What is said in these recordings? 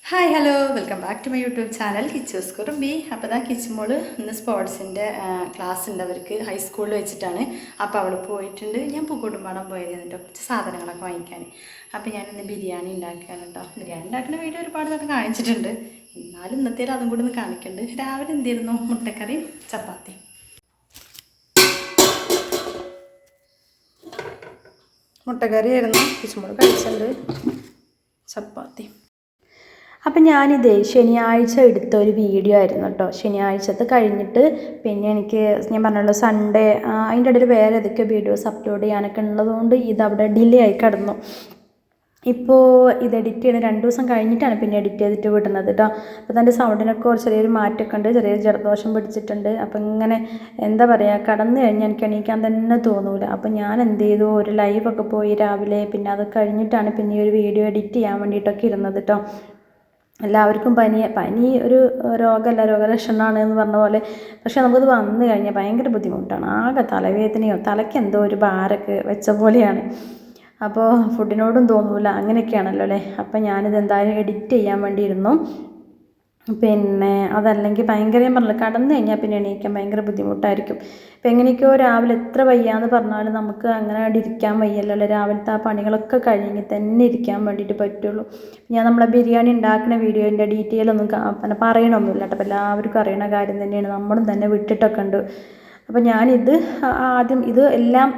Hi hello welcome back to my YouTube channel Kichus Kurumbi. അപ്പോൾ ഇതാ കിച്ചുമോള് ഇന്ന് സ്പോർട്സിൻ്റെ ക്ലാസ് ഉണ്ട് അവർക്ക് ഹൈസ്കൂളിൽ വെച്ചിട്ടാണ്. അപ്പോൾ അവൾ പോയിട്ടുണ്ട്. ഞാൻ പൂക്കോട്ടുംപാടം പോയത് എന്നിട്ട് കുറച്ച് സാധനങ്ങളൊക്കെ വാങ്ങിക്കാൻ. അപ്പോൾ ഞാനിന്ന് ബിരിയാണി ഉണ്ടാക്കുകയാണ് കേട്ടോ. ബിരിയാണി ഉണ്ടാക്കുന്ന വീഡിയോ ഒരുപാട് തവണ കാണിച്ചിട്ടുണ്ട്, എന്നാലും ഇന്നത്തേലും അതും കൂടി ഒന്ന് കാണിക്കുന്നുണ്ട്. രാവിലെ എന്തിരുന്നു? മുട്ടക്കറിയും ചപ്പാത്തി. മുട്ടക്കറി ആയിരുന്നു, കിച്ചുമോള് കഴിച്ചിട്ടുണ്ട്. ചപ്പാത്തി. അപ്പം ഞാനിത് ശനിയാഴ്ച എടുത്ത ഒരു വീഡിയോ ആയിരുന്നു കേട്ടോ. ശനിയാഴ്ചത്തെ കഴിഞ്ഞിട്ട് പിന്നെ എനിക്ക് ഞാൻ പറഞ്ഞല്ലോ സൺഡേ അതിൻ്റെ ഇടയിൽ വേറെ ഏതൊക്കെ വീഡിയോസ് അപ്ലോഡ് ചെയ്യാനൊക്കെ ഉള്ളതുകൊണ്ട് ഇതവിടെ ഡിലേ ആയി കിടന്നു. ഇപ്പോൾ ഇത് എഡിറ്റ് ചെയ്യുന്ന 2 ദിവസം കഴിഞ്ഞിട്ടാണ് പിന്നെ എഡിറ്റ് ചെയ്തിട്ട് വിടുന്നത് കേട്ടോ. അപ്പോൾ തൻ്റെ സൗണ്ടിനൊക്കെ ചെറിയൊരു മാറ്റമൊക്കെ ഉണ്ട്, ചെറിയൊരു ജലദോഷം പിടിച്ചിട്ടുണ്ട്. അപ്പം ഇങ്ങനെ എന്താ പറയുക, കടന്നു കഴിഞ്ഞാൽ എനിക്ക് എണീക്കാൻ തന്നെ തോന്നൂല. അപ്പം ഞാൻ എന്ത് ചെയ്തു, ഒരു ലൈവൊക്കെ പോയി രാവിലെ. പിന്നെ അത് കഴിഞ്ഞിട്ടാണ് പിന്നെ ഈ ഒരു വീഡിയോ എഡിറ്റ് ചെയ്യാൻ വേണ്ടിയിട്ടൊക്കെ ഇരുന്നത് കേട്ടോ. എല്ലാവർക്കും പനി ഒരു രോഗമല്ല, രോഗലക്ഷണമാണ് എന്ന് പറഞ്ഞ പോലെ. പക്ഷേ നമുക്കത് വന്നു കഴിഞ്ഞാൽ ഭയങ്കര ബുദ്ധിമുട്ടാണ്. ആകെ തലവേദനയോ തലയ്ക്ക് എന്തോ ഒരു ഭാരമൊക്കെ വെച്ച പോലെയാണ്. അപ്പോൾ ഫുഡിനോടും തോന്നൂല, അങ്ങനെയൊക്കെയാണല്ലോ അല്ലേ. അപ്പം ഞാനിത് എന്തായാലും എഡിറ്റ് ചെയ്യാൻ വേണ്ടിയിരുന്നു. പിന്നെ അതല്ലെങ്കിൽ ഭയങ്കര, ഞാൻ പറഞ്ഞില്ല, കടന്നു കഴിഞ്ഞാൽ പിന്നെ എണീക്കാൻ ഭയങ്കര ബുദ്ധിമുട്ടായിരിക്കും. ഇപ്പം എങ്ങനെയൊക്കെയോ രാവിലെ എത്ര വയ്യാന്ന് പറഞ്ഞാലും നമുക്ക് അങ്ങനെ അവിടെ ഇരിക്കാൻ വയ്യല്ലോ അല്ലേ. രാവിലത്തെ ആ പണികളൊക്കെ കഴിഞ്ഞ് തന്നെ ഇരിക്കാൻ വേണ്ടിയിട്ട് പറ്റുള്ളൂ. ഞാൻ നമ്മളെ ബിരിയാണി ഉണ്ടാക്കുന്ന വീഡിയോൻ്റെ ഡീറ്റെയിൽ ഒന്നും പിന്നെ പറയണമൊന്നുമില്ല കേട്ടോ. അപ്പോൾ എല്ലാവർക്കും അറിയണ കാര്യം തന്നെയാണ്, നമ്മളും തന്നെ വിട്ടിട്ടൊക്കെ ഉണ്ട്. അപ്പോൾ ഞാനിത് ആദ്യം ഇത് എല്ലാം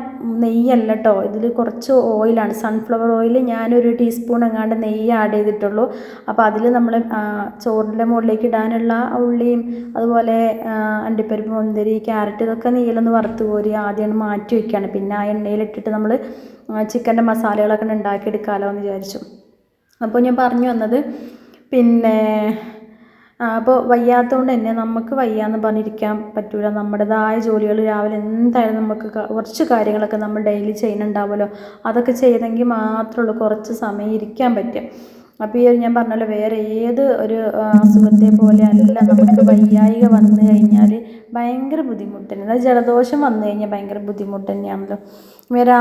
നെയ്യല്ല കേട്ടോ, ഇതിൽ കുറച്ച് ഓയിലാണ്, സൺഫ്ലവർ ഓയിൽ. ഞാനൊരു ടീസ്പൂൺ എങ്ങാണ്ട് നെയ്യ് ആഡ് ചെയ്തിട്ടുള്ളൂ. അപ്പോൾ അതിൽ നമ്മൾ ചോറിൻ്റെ മുകളിലേക്ക് ഇടാനുള്ള ഉള്ളിയും അതുപോലെ അണ്ടിപ്പരിപ്പ്, മുന്തിരി, ക്യാരറ്റ് ഇതൊക്കെ നെയ്യിലൊന്ന് വറുത്ത് കോരി ആദ്യം മാറ്റി വയ്ക്കുകയാണ്. പിന്നെ ആ എണ്ണയിലിട്ടിട്ട് നമ്മൾ ചിക്കൻ്റെ മസാലകളൊക്കെ ഉണ്ടാക്കിയെടുക്കാമല്ലോ എന്ന് വിചാരിച്ചു. അപ്പോൾ ഞാൻ പറഞ്ഞു വന്നത്, പിന്നെ അപ്പോൾ വയ്യാത്തതുകൊണ്ട് തന്നെ നമുക്ക് വയ്യാന്ന് പറഞ്ഞിരിക്കാൻ പറ്റില്ല. നമ്മുടേതായ ജോലികൾ രാവിലെ എന്തായാലും നമുക്ക് കുറച്ച് കാര്യങ്ങളൊക്കെ നമ്മൾ ഡെയിലി ചെയ്യുന്നുണ്ടാവുമല്ലോ, അതൊക്കെ ചെയ്തെങ്കിൽ മാത്രമേ ഉള്ളൂ കുറച്ച് സമയം ഇരിക്കാൻ പറ്റുക. അപ്പോൾ ഈ ഞാൻ പറഞ്ഞല്ലോ, വേറെ ഏത് ഒരു അസുഖത്തെ പോലെ അല്ല, നമുക്ക് വയ്യായിക വന്നു കഴിഞ്ഞാൽ ഭയങ്കര ബുദ്ധിമുട്ട് തന്നെ. അതായത് ജലദോഷം വന്നു കഴിഞ്ഞാൽ ഭയങ്കര ബുദ്ധിമുട്ട് തന്നെയാണല്ലോ. വേറെ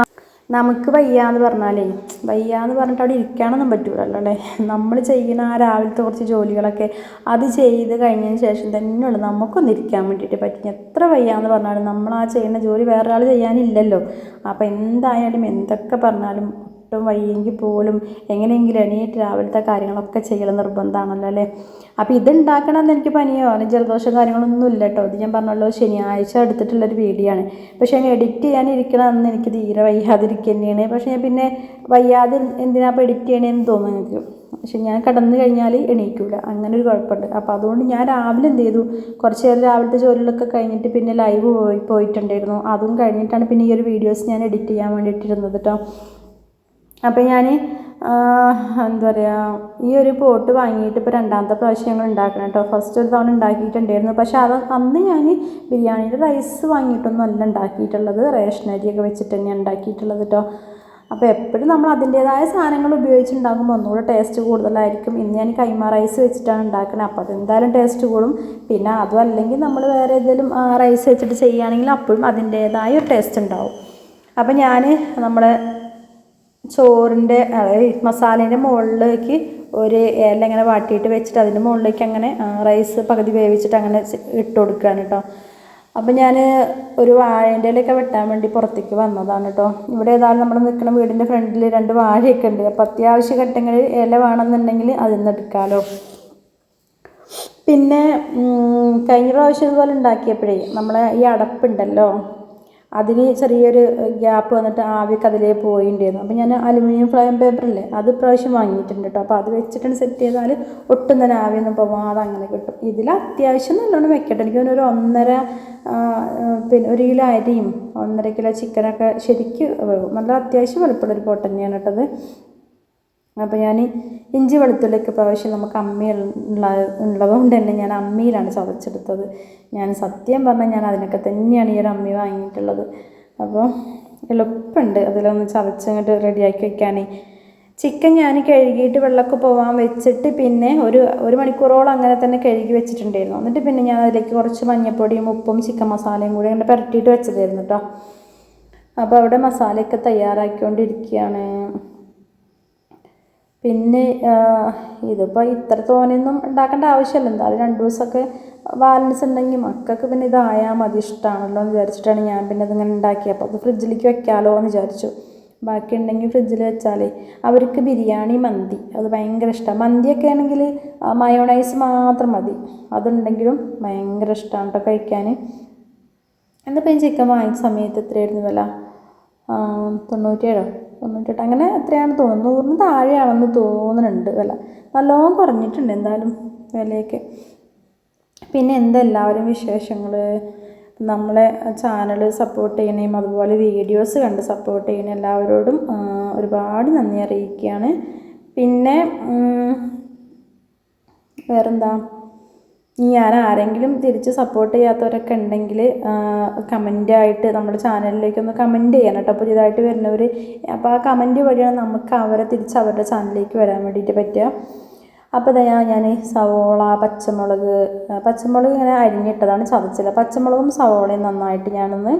നമുക്ക് വയ്യാന്ന് പറഞ്ഞാലേ, വയ്യാന്ന് പറഞ്ഞിട്ട് അവിടെ ഇരിക്കാനൊന്നും പറ്റൂലല്ലോ അല്ലേ. നമ്മൾ ചെയ്യുന്ന ആ രാവിലത്തെ കുറച്ച് ജോലികളൊക്കെ അത് ചെയ്ത് കഴിഞ്ഞതിന് ശേഷം തന്നെയുള്ളൂ നമുക്കൊന്ന് ഇരിക്കാൻ വേണ്ടിയിട്ട് പറ്റും. എത്ര വയ്യാന്ന് പറഞ്ഞാലും നമ്മൾ ആ ചെയ്യുന്ന ജോലി വേറെ ആൾ ചെയ്യാനില്ലല്ലോ. അപ്പോൾ എന്തായാലും എന്തൊക്കെ പറഞ്ഞാലും ഒട്ടും വയ്യെങ്കിൽ പോലും എങ്ങനെയെങ്കിലും എണീറ്റ് രാവിലത്തെ കാര്യങ്ങളൊക്കെ ചെയ്യൽ നിർബന്ധമാണല്ലോ അല്ലേ. അപ്പോൾ ഇതുണ്ടാക്കണമെന്ന് എനിക്ക് പനിയോ അല്ലെങ്കിൽ ജലദോഷം കാര്യങ്ങളൊന്നും ഇല്ല കേട്ടോ. ഇത് ഞാൻ പറഞ്ഞല്ലോ ശനിയാഴ്ച എടുത്തിട്ടുള്ളൊരു വീഡിയോ ആണ്. പക്ഷേ ഞാൻ എഡിറ്റ് ചെയ്യാനിരിക്കണമെന്ന് എനിക്ക് തീരെ വയ്യാതിരിക്കുക തന്നെയാണ്. പക്ഷേ ഞാൻ പിന്നെ വയ്യാതെ എന്തിനാ അപ്പോൾ എഡിറ്റ് ചെയ്യണേന്ന് തോന്നുന്നു എനിക്ക്. പക്ഷെ ഞാൻ കിടന്നു കഴിഞ്ഞാൽ എണീക്കില്ല, അങ്ങനെ ഒരു കുഴപ്പമുണ്ട്. അപ്പോൾ അതുകൊണ്ട് ഞാൻ രാവിലെ എന്ത് ചെയ്തു, കുറച്ച് നേരം രാവിലത്തെ ജോലികളൊക്കെ കഴിഞ്ഞിട്ട് പിന്നെ ലൈവ് പോയിട്ടുണ്ടായിരുന്നു. അതും കഴിഞ്ഞിട്ടാണ് പിന്നെ ഈ ഒരു വീഡിയോസ് ഞാൻ എഡിറ്റ് ചെയ്യാൻ വേണ്ടിയിട്ടിരുന്നത് കേട്ടോ. അപ്പോൾ ഞാൻ എന്താ പറയുക, ഈ ഒരു പോട്ട് വാങ്ങിയിട്ട് ഇപ്പോൾ 2ാമത്തെ പ്രാവശ്യം ഞങ്ങൾ ഉണ്ടാക്കണം കേട്ടോ. ഫസ്റ്റ് ഒരു തവണ ഉണ്ടാക്കിയിട്ടുണ്ടായിരുന്നു, പക്ഷേ അന്ന് ഞാൻ ബിരിയാണിയുടെ റൈസ് വാങ്ങിയിട്ടൊന്നും അല്ല ഉണ്ടാക്കിയിട്ടുള്ളത്, റേഷനരിയൊക്കെ വെച്ചിട്ട് തന്നെയാണ് ഉണ്ടാക്കിയിട്ടുള്ളത് കേട്ടോ. അപ്പോൾ എപ്പോഴും നമ്മൾ അതിൻ്റേതായ സാധനങ്ങൾ ഉപയോഗിച്ചുണ്ടാകുമ്പോൾ ഒന്നുകൂടെ ടേസ്റ്റ് കൂടുതലായിരിക്കും. ഇന്ന് ഞാൻ കൈമ റൈസ് വെച്ചിട്ടാണ് ഉണ്ടാക്കുന്നത്, അപ്പോൾ അതെന്തായാലും ടേസ്റ്റ് കൂടും. പിന്നെ അതും അല്ലെങ്കിൽ നമ്മൾ വേറെ ഏതെങ്കിലും റൈസ് വെച്ചിട്ട് ചെയ്യുകയാണെങ്കിൽ അപ്പോഴും അതിൻ്റേതായ ഒരു ടേസ്റ്റ് ഉണ്ടാവും. അപ്പോൾ ഞാൻ നമ്മളെ ചോറിൻ്റെ മസാലേൻ്റെ മുകളിലേക്ക് ഒരു ഇല ഇങ്ങനെ വാട്ടിയിട്ട് വെച്ചിട്ട് അതിൻ്റെ മുകളിലേക്ക് അങ്ങനെ റൈസ് പകുതി വേവിച്ചിട്ട് അങ്ങനെ ഇട്ട് കൊടുക്കുകയാണ് കേട്ടോ. അപ്പം ഞാൻ ഒരു വാഴേൻ്റെ ഇലയൊക്കെ വെട്ടാൻ വേണ്ടി പുറത്തേക്ക് വന്നതാണ് കേട്ടോ. ഇവിടെ ഏതായാലും നമ്മൾ നിൽക്കുന്ന വീടിൻ്റെ ഫ്രണ്ടിൽ 2 വാഴയൊക്കെ ഉണ്ട്. അപ്പോൾ അത്യാവശ്യ ഘട്ടങ്ങളിൽ ഇല വേണമെന്നുണ്ടെങ്കിൽ അതിൽ നിന്ന് എടുക്കാമല്ലോ. പിന്നെ കഴിഞ്ഞ പ്രാവശ്യം ഇതുപോലെ ഉണ്ടാക്കിയപ്പോഴേ നമ്മളെ ഈ അടപ്പുണ്ടല്ലോ, അതിന് ചെറിയൊരു ഗ്യാപ്പ് വന്നിട്ട് ആവിയൊക്കെ അതിലേ പോയിട്ടുണ്ടായിരുന്നു. അപ്പോൾ ഞാൻ അലുമിനിയം ഫോയിൽ പേപ്പറില്ലേ, അത് പ്രാവശ്യം വാങ്ങിയിട്ടുണ്ട് കേട്ടോ. അപ്പോൾ അത് വെച്ചിട്ടാണ് സെറ്റ് ചെയ്താൽ ഒട്ടും തന്നെ ആവിയൊന്നും പോവാതെ അങ്ങനെ കിട്ടും. ഇതിൽ അത്യാവശ്യം നല്ലോണം വെക്കട്ടെ. എനിക്ക് ഒരു 1.5 പിന്നെ 1 കിലോ അരിയും 1.5 കിലോ ചിക്കനൊക്കെ ശരിക്ക് നല്ല അത്യാവശ്യം വലുപ്പമുള്ളൊരു പോട്ട് തന്നെയാണ് കേട്ടത്. അപ്പോൾ ഞാൻ ഇഞ്ചി വെളുത്തുള്ളിയൊക്കെ പ്രാവശ്യം നമുക്ക് ഉള്ളതുകൊണ്ട് തന്നെ ഞാൻ അമ്മിയിലാണ് ചതച്ചെടുത്തത്. ഞാൻ സത്യം പറഞ്ഞാൽ ഞാൻ അതിനൊക്കെ തന്നെയാണ് ഈ ഒരു അമ്മി വാങ്ങിയിട്ടുള്ളത്. അപ്പോൾ എളുപ്പമുണ്ട് അതിലൊന്ന് ചതച്ചങ്ങോട്ട് റെഡിയാക്കി വെക്കാനേ. ചിക്കൻ ഞാൻ കഴുകിയിട്ട് വെള്ളമൊക്കെ പോകാൻ വെച്ചിട്ട് പിന്നെ ഒരു മണിക്കൂറോളം അങ്ങനെ തന്നെ കഴുകി വെച്ചിട്ടുണ്ടായിരുന്നു. എന്നിട്ട് പിന്നെ ഞാൻ അതിലേക്ക് കുറച്ച് മഞ്ഞൾപ്പൊടിയും ഉപ്പും ചിക്കൻ മസാലയും കൂടി അങ്ങനെ പുരട്ടിയിട്ട് വെച്ചതായിരുന്നു കേട്ടോ. അപ്പോൾ അവിടെ മസാലയൊക്കെ തയ്യാറാക്കിക്കൊണ്ടിരിക്കുകയാണ്. പിന്നെ ഇതിപ്പോൾ ഇത്ര തോനെയൊന്നും ഉണ്ടാക്കേണ്ട ആവശ്യമില്ല, എന്തായാലും 2 ദിവസമൊക്കെ ബാലൻസ് ഉണ്ടെങ്കിൽ മക്കൾക്ക് പിന്നെ ഇതായാൽ മതി, ഇഷ്ടമാണല്ലോ എന്ന് വിചാരിച്ചിട്ടാണ് ഞാൻ പിന്നെ ഇതിങ്ങനെ ഉണ്ടാക്കിയത്. അപ്പോൾ അത് ഫ്രിഡ്ജിലേക്ക് വെക്കാമല്ലോ എന്ന് വിചാരിച്ചു. ബാക്കി ഉണ്ടെങ്കിൽ ഫ്രിഡ്ജിൽ വെച്ചാലേ അവർക്ക് ബിരിയാണി, മന്തി അത് ഭയങ്കര ഇഷ്ടമാണ്. മന്തിയൊക്കെ ആണെങ്കിൽ മയോണൈസ് മാത്രം മതി, അതുണ്ടെങ്കിലും ഭയങ്കര ഇഷ്ടമാണ് കേട്ടോ കഴിക്കാൻ. എന്നിപ്പോൾ ഈ ചിക്കൻ വാങ്ങിച്ച സമയത്ത് എത്രയായിരുന്നു വില? 97 98 അങ്ങനെ എത്രയാണ് തോന്നുന്നു, 100-ന് താഴെയാണെന്ന് തോന്നുന്നുണ്ട് വില. നല്ലോണം കുറഞ്ഞിട്ടുണ്ട് എന്തായാലും വിലയൊക്കെ. പിന്നെ എന്തെല്ലാവരും വിശേഷങ്ങൾ? നമ്മളെ ചാനൽ സപ്പോർട്ട് ചെയ്യണേയും അതുപോലെ വീഡിയോസ് കണ്ട് സപ്പോർട്ട് ചെയ്യണ എല്ലാവരോടും ഒരുപാട് നന്ദി അറിയിക്കുകയാണ്. പിന്നെ വേറെന്താ, ഞാൻ ആരെങ്കിലും തിരിച്ച് സപ്പോർട്ട് ചെയ്യാത്തവരൊക്കെ ഉണ്ടെങ്കിൽ കമൻ്റായിട്ട് നമ്മുടെ ചാനലിലേക്കൊന്ന് കമൻറ്റ് ചെയ്യണം കേട്ടോ, പുതിയതായിട്ട് വരുന്നവർ. അപ്പോൾ ആ കമൻറ്റ് വഴിയാണ് നമുക്ക് അവരെ തിരിച്ച് അവരുടെ ചാനലിലേക്ക് വരാൻ വേണ്ടിയിട്ട് പറ്റുക. അപ്പോൾ ഞാൻ സവോള, പച്ചമുളക് ഇങ്ങനെ അരിഞ്ഞിട്ടതാണ്, ചതച്ചില്ല. പച്ചമുളകും സവോളയും നന്നായിട്ട് ഞാനൊന്ന്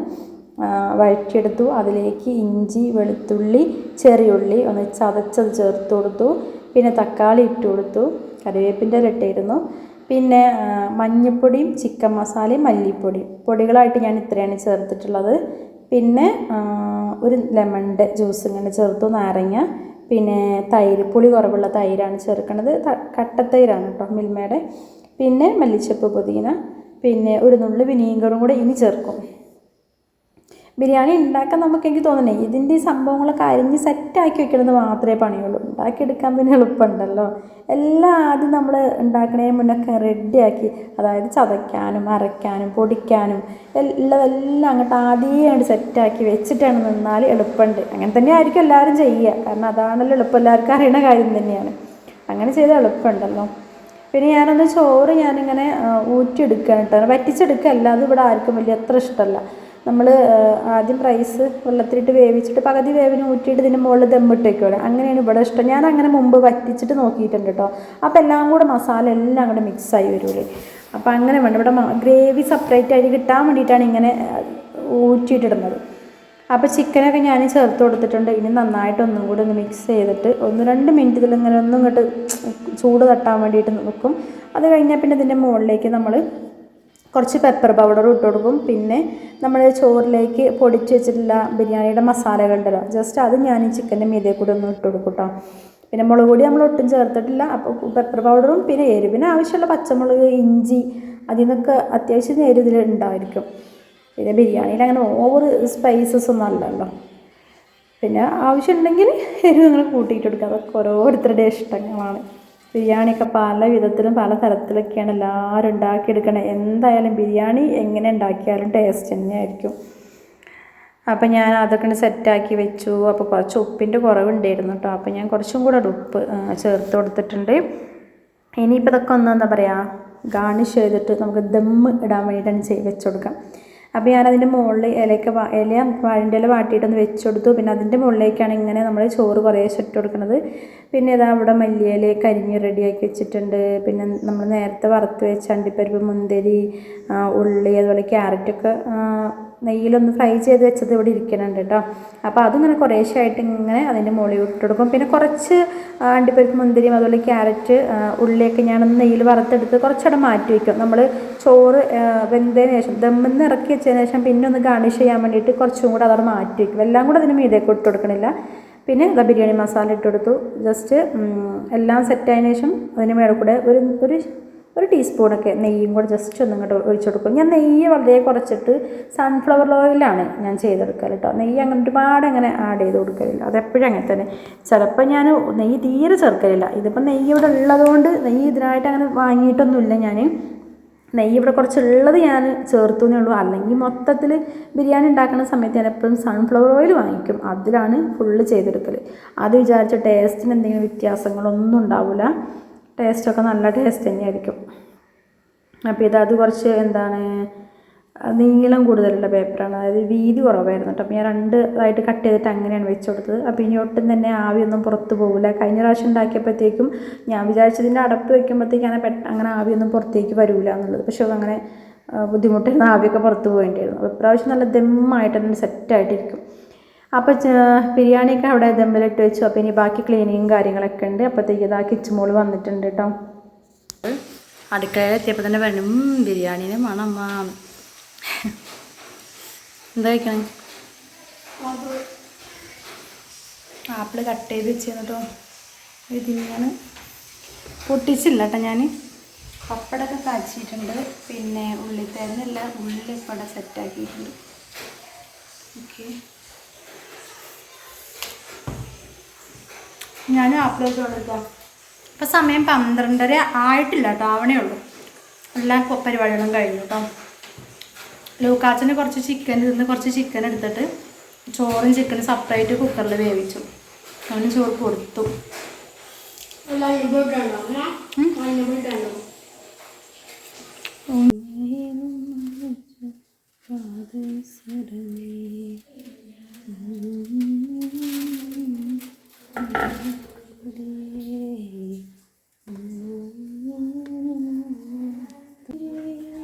വഴറ്റിയെടുത്തു. അതിലേക്ക് ഇഞ്ചി, വെളുത്തുള്ളി, ചെറിയുള്ളി ഒന്ന് ചതച്ചത് ചേർത്ത് കൊടുത്തു. പിന്നെ തക്കാളി ഇട്ട് കൊടുത്തു, കറിവേപ്പിൻ്റെ ഇല ഇട്ടിരുന്നു. പിന്നെ മഞ്ഞൾപ്പൊടിയും ചിക്കൻ മസാലയും മല്ലിപ്പൊടിയും പൊടികളായിട്ട് ഞാൻ ഇത്രയാണ് ചേർത്തിട്ടുള്ളത്. പിന്നെ ഒരു ലെമണിൻ്റെ ജ്യൂസ് ഇങ്ങനെ ചേർത്തു, നാരങ്ങ. പിന്നെ തൈര്, പുളി കുറവുള്ള തൈരാണ് ചേർക്കുന്നത്, കട്ടത്തൈരാണ് കേട്ടോ, മിൽമയുടെ. പിന്നെ മല്ലിച്ചപ്പ്, പുതിന, പിന്നെ ഒരു നുള്ളി വിനീഗറും കൂടെ ഇനി ചേർക്കും. ബിരിയാണി ഉണ്ടാക്കാൻ എനിക്ക് തോന്നണേ ഇതിൻ്റെ ഈ സംഭവങ്ങളൊക്കെ അരിഞ്ഞ് സെറ്റാക്കി വെക്കുന്നത് മാത്രമേ പണിയുള്ളൂ. ഉണ്ടാക്കിയെടുക്കാൻ പിന്നെ എളുപ്പമുണ്ടല്ലോ. എല്ലാം ആദ്യം നമ്മൾ ഉണ്ടാക്കണതിന് മുന്നൊക്കെ റെഡിയാക്കി, അതായത് ചതയ്ക്കാനും അരയ്ക്കാനും പൊടിക്കാനും എല്ലാം അങ്ങോട്ട് ആദ്യം സെറ്റാക്കി വെച്ചിട്ടാണ് നിന്നാൽ എളുപ്പമുണ്ട്. അങ്ങനെ തന്നെ ആയിരിക്കും എല്ലാവരും ചെയ്യുക, കാരണം അതാണല്ലോ എളുപ്പം, എല്ലാവർക്കും അറിയണ കാര്യം തന്നെയാണ്. അങ്ങനെ ചെയ്താൽ എളുപ്പമുണ്ടല്ലോ. പിന്നെ ഞാനൊന്ന് ചോറ് ഞാനിങ്ങനെ ഊറ്റിയെടുക്കുകയാണ് കേട്ടോ, വറ്റിച്ചെടുക്കുകയല്ല. അത് ഇവിടെ ആർക്കും വലിയ അത്ര ഇഷ്ടമല്ല. നമ്മൾ ആദ്യം റൈസ് വെള്ളത്തിലിട്ട് വേവിച്ചിട്ട് പകുതി വേവിന് ഊറ്റിയിട്ട് ഇതിൻ്റെ മുകളിൽ ദമ്മിട്ട് വയ്ക്കുമല്ലോ, അങ്ങനെയാണ് ഇവിടെ ഇഷ്ടം. ഞാൻ അങ്ങനെ മുമ്പ് വറ്റിച്ചിട്ട് നോക്കിയിട്ടുണ്ട് കേട്ടോ. അപ്പോൾ എല്ലാം കൂടെ മസാല എല്ലാം കൂടെ മിക്സായി വരൂലേ, അപ്പോൾ അങ്ങനെ വേണ്ട. ഇവിടെ ഗ്രേവി സെപ്പറേറ്റ് ആയിട്ട് കിട്ടാൻ വേണ്ടിയിട്ടാണ് ഇങ്ങനെ ഊറ്റിയിട്ടിടുന്നത്. അപ്പോൾ ചിക്കനൊക്കെ ഞാൻ ചേർത്ത് കൊടുത്തിട്ടുണ്ട്. ഇനി നന്നായിട്ട് ഒന്നും കൂടി ഒന്ന് മിക്സ് ചെയ്തിട്ട് 1-2 മിനിറ്റ് ഇതിലിങ്ങനെ ഒന്നും ഇങ്ങോട്ട് ചൂട് തട്ടാൻ വേണ്ടിയിട്ട് നിൽക്കും. അത് കഴിഞ്ഞാൽ പിന്നെ ഇതിൻ്റെ മുകളിലേക്ക് നമ്മൾ കുറച്ച് പെപ്പർ പൗഡർ ഇട്ട് കൊടുക്കും. പിന്നെ നമ്മൾ ചോറിലേക്ക് പൊടിച്ച് വെച്ചിട്ടുള്ള ബിരിയാണിയുടെ മസാലകളുണ്ടല്ലോ, ജസ്റ്റ് അത് ഞാൻ ഈ ചിക്കൻ്റെ മീതെ കൂടെ ഒന്ന് ഇട്ട് കൊടുക്കും കേട്ടോ. പിന്നെ മുളക് പൊടി നമ്മൾ ഒട്ടും ചേർത്തിട്ടില്ല. അപ്പോൾ പെപ്പർ പൗഡറും പിന്നെ എരിവിന് ആവശ്യമുള്ള പച്ചമുളക്, ഇഞ്ചി, അതിൽ നിന്നൊക്കെ അത്യാവശ്യം എരിവ് ഇതിൽ ഉണ്ടായിരിക്കും. പിന്നെ ബിരിയാണിയിൽ അങ്ങനെ ഓവർ സ്പൈസസ് ഒന്നും അല്ലല്ലോ. പിന്നെ ആവശ്യമുണ്ടെങ്കിൽ എരിവ് നിങ്ങൾ കൂട്ടിയിട്ട് കൊടുക്കുക, അതൊക്കെ ഓരോരുത്തരുടെ ഇഷ്ടങ്ങളാണ്. ബിരിയാണിയൊക്കെ പല വിധത്തിലും പല തരത്തിലൊക്കെയാണ് എല്ലാവരും ഉണ്ടാക്കിയെടുക്കണത്. എന്തായാലും ബിരിയാണി എങ്ങനെ ഉണ്ടാക്കിയാലും ടേസ്റ്റ് തന്നെയായിരിക്കും. അപ്പം ഞാൻ അതൊക്കെ സെറ്റാക്കി വെച്ചു. അപ്പോൾ കുറച്ച് ഉപ്പിൻ്റെ കുറവുണ്ടായിരുന്നു കേട്ടോ, അപ്പോൾ ഞാൻ കുറച്ചും കൂടെ ഉപ്പ് ചേർത്ത് കൊടുത്തിട്ടുണ്ട്. ഇനിയിപ്പോൾ ഇതൊക്കെ ഒന്ന് എന്താ പറയുക, ഗാർണിഷ് ചെയ്തിട്ട് നമുക്ക് ദമ്മ് ഇടാൻ വേണ്ടിയിട്ടാണ് വെച്ച് കൊടുക്കാം. അപ്പോൾ ഞാനതിൻ്റെ മുകളിൽ വാഴൻ്റെ ഇല വാട്ടിയിട്ടൊന്ന് വെച്ച് കൊടുത്തു. പിന്നെ അതിൻ്റെ മുകളിലേക്കാണ് ഇങ്ങനെ നമ്മൾ ചോറ് കുറേശ്ശെ ഇട്ട് കൊടുക്കുന്നത്. പിന്നെ ഇതാ അവിടെ മല്ലിയിലയൊക്കെ അരിഞ്ഞ് റെഡിയാക്കി വെച്ചിട്ടുണ്ട്. പിന്നെ നമ്മൾ നേരത്തെ വറുത്ത് വെച്ച അണ്ടിപ്പരിപ്പ്, മുന്തിരി, ഉള്ളി, അതുപോലെ ക്യാരറ്റൊക്കെ നെയ്യിലൊന്ന് ഫ്രൈ ചെയ്ത് വെച്ചത് ഇവിടെ ഇരിക്കുന്നുണ്ട് കേട്ടോ. അപ്പോൾ അതിങ്ങനെ കുറേശ്ശായിട്ട് ഇങ്ങനെ അതിൻ്റെ മുകളിൽ ഇട്ട് കൊടുക്കും. പിന്നെ കുറച്ച് അണ്ടിപ്പരിപ്പ്, മുന്തിരിയും അതുപോലെ ക്യാരറ്റ്, ഉള്ളിയൊക്കെ ഞാനൊന്ന് നെയ്യിൽ വറുത്തെടുത്ത് കുറച്ചവിടെ മാറ്റി വയ്ക്കും. നമ്മൾ ചോറ് വെന്തതിന് ശേഷം ദമ്മിന്ന് ഇറക്കി വെച്ചതിന് ശേഷം പിന്നെ ഒന്ന് ഗാർണിഷ് ചെയ്യാൻ വേണ്ടിയിട്ട് കുറച്ചും കൂടെ അതവിടെ മാറ്റി വയ്ക്കും. എല്ലാം കൂടെ അതിന് മീതേക്ക് ഇട്ട് കൊടുക്കണില്ല. പിന്നെ ബിരിയാണി മസാല ഇട്ട് കൊടുത്തു. ജസ്റ്റ് എല്ലാം സെറ്റായതിനു ശേഷം അതിന് മേലെ കൂടെ ഒരു ടീസ്പൂണൊക്കെ നെയ്യും കൂടെ ജസ്റ്റ് ഒന്നും ഇങ്ങോട്ട് ഒഴിച്ചു കൊടുക്കും. ഞാൻ നെയ്യ് വളരെ കുറച്ചിട്ട് സൺഫ്ലവർ ഓയിലാണ് ഞാൻ ചെയ്തെടുക്കൽ കേട്ടോ. നെയ്യ് അങ്ങനെ ഒരുപാട് അങ്ങനെ ആഡ് ചെയ്ത് കൊടുക്കലില്ല, അതെപ്പോഴും അങ്ങനെ തന്നെ. ചിലപ്പോൾ ഞാൻ നെയ്യ് തീരെ ചേർക്കലില്ല. ഇതിപ്പോൾ നെയ്യ് ഇവിടെ ഉള്ളതുകൊണ്ട് നെയ്യ് ഇതിനായിട്ട് അങ്ങനെ വാങ്ങിയിട്ടൊന്നുമില്ല. ഞാൻ നെയ്യ് ഇവിടെ കുറച്ചുള്ളത് ഞാൻ ചേർത്തു എന്നേ ഉള്ളൂ. അല്ലെങ്കിൽ മൊത്തത്തിൽ ബിരിയാണി ഉണ്ടാക്കുന്ന സമയത്ത് ഞാൻ എപ്പോഴും സൺഫ്ലവർ ഓയിൽ വാങ്ങിക്കും, അതിലാണ് ഫുള്ള് ചെയ്തെടുക്കൽ. അത് വിചാരിച്ച ടേസ്റ്റിന് എന്തെങ്കിലും വ്യത്യാസങ്ങളൊന്നും ഉണ്ടാവില്ല, ടേസ്റ്റൊക്കെ നല്ല ടേസ്റ്റ് തന്നെയായിരിക്കും. അപ്പോൾ അത് കുറച്ച് നീളം കൂടുതലുള്ള പേപ്പറാണ്, അതായത് വീതി കുറവായിരുന്നു കേട്ടോ. അപ്പോൾ ഞാൻ 2 ആയിട്ട് കട്ട് ചെയ്തിട്ട് അങ്ങനെയാണ് വെച്ച് കൊടുത്തത്. അപ്പോൾ ഇനി ഒട്ടും തന്നെ ആവിയൊന്നും പുറത്ത് പോകില്ല. കഴിഞ്ഞ പ്രാവശ്യം ഉണ്ടാക്കിയപ്പോഴത്തേക്കും ഞാൻ വിചാരിച്ചതിൻ്റെ അടപ്പ് വയ്ക്കുമ്പോഴത്തേക്കും അങ്ങനെ ആവിയൊന്നും പുറത്തേക്ക് വരില്ല എന്നുള്ളത്. പക്ഷേ അങ്ങനെ ബുദ്ധിമുട്ടായിരുന്നു, ആവിയൊക്കെ പുറത്ത് പോകേണ്ടിയിരുന്നു. അപ്പോൾ ഇപ്രാവശ്യം നല്ല ദമ്മായിട്ട് തന്നെ സെറ്റായിട്ടിരിക്കും. അപ്പോൾ ബിരിയാണിയൊക്കെ അവിടെ ദമ്മിലിട്ട് വെച്ചു. അപ്പോൾ ഇനി ബാക്കി ക്ലീനിങ്ങും കാര്യങ്ങളൊക്കെ ഉണ്ട്. അപ്പോഴത്തേക്ക് ഇതാ കിച്ചുമോൾ വന്നിട്ടുണ്ട് കേട്ടോ. അടുക്കളയിൽ എത്തിയപ്പോൾ തന്നെ പറഞ്ഞു ബിരിയാണീനെ വേണം അമ്മ. എന്താ കഴിക്കണം? ആപ്പിൾ കട്ട് ചെയ്ത് വെച്ചിരുന്നു കേട്ടോ. ഇതിങ്ങനെ പൊട്ടിച്ചില്ല കേട്ടോ ഞാൻ. പപ്പടമൊക്കെ കാച്ചിട്ടുണ്ട്. പിന്നെ ഉള്ളിത്തേരനല്ല, ഉള്ളിപ്പട സെറ്റാക്കിയിട്ടുണ്ട്. ഓക്കെ, ഞാൻ ആപ്പിൾ വെച്ചോണ്ടിരിക്കാം. ഇപ്പം സമയം 12:30 ആയിട്ടില്ല കേട്ടോ, ആവണേ ഉള്ളൂ. എല്ലാ പരിപാടികളും കഴിഞ്ഞു കേട്ടോ. ലൂക്കാച്ചന് കുറച്ച് ചിക്കൻ എടുത്തിട്ട് ചോറും ചിക്കനും സെപ്പറേറ്റ് കുക്കറിൽ വേവിച്ചു. അവന് ചോറ് കൊടുത്തു.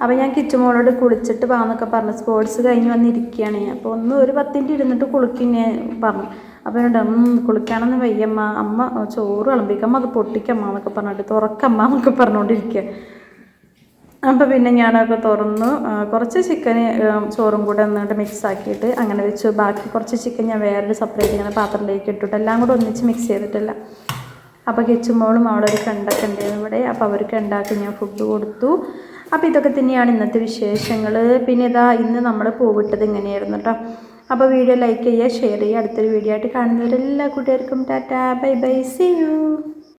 അപ്പോൾ ഞാൻ കിച്ചുമോളോട് കുളിച്ചിട്ട് പോകാമെന്നൊക്കെ പറഞ്ഞു. സ്പോർട്സ് കഴിഞ്ഞ് വന്നിരിക്കുകയാണ്. അപ്പോൾ ഒരു 10 മിനിറ്റ് ഇരുന്നിട്ട് കുളിക്കുന്നേ പറഞ്ഞു. അപ്പോൾ എന്നോട് കുളിക്കാനൊന്നും വയ്യമ്മ, അമ്മ ചോറ് വിളമ്പിക്കമ്മ, അത് പൊട്ടിക്കമ്മ എന്നൊക്കെ പറഞ്ഞിട്ട് തുറക്കമ്മ എന്നൊക്കെ പറഞ്ഞുകൊണ്ടിരിക്കുക. അപ്പോൾ പിന്നെ ഞാനൊക്കെ തുറന്നു കുറച്ച് ചിക്കന് ചോറും കൂടെ എന്നിട്ട് മിക്സ് ആക്കിയിട്ട് അങ്ങനെ വെച്ചു. ബാക്കി കുറച്ച് ചിക്കൻ ഞാൻ വേറൊരു സെപ്പറേറ്റ് ഇങ്ങനെ പാത്രത്തിലേക്ക് ഇട്ടിട്ട് എല്ലാം കൂടെ ഒന്നിച്ച് മിക്സ് ചെയ്തിട്ടില്ല. അപ്പോൾ കിച്ചുമോളും അവിടെ ഒരു ഫ്രണ്ടൊക്കെ ഉണ്ടായിരുന്നു ഇവിടെ. അപ്പോൾ അവർക്ക് ഉണ്ടാക്കി ഞാൻ ഫുഡ് കൊടുത്തു. അപ്പോൾ ഇതൊക്കെ തന്നെയാണ് ഇന്നത്തെ വിശേഷങ്ങൾ. പിന്നെ ഇന്ന് നമ്മൾ പോവിട്ടത് ഇങ്ങനെയായിരുന്നു കേട്ടോ. അപ്പോൾ വീഡിയോ ലൈക്ക് ചെയ്യുക, ഷെയർ ചെയ്യുക. അടുത്തൊരു വീഡിയോ ആയിട്ട് കാണുന്നവരെല്ലാ കൂട്ടുകാർക്കും tata, bye bye, see U.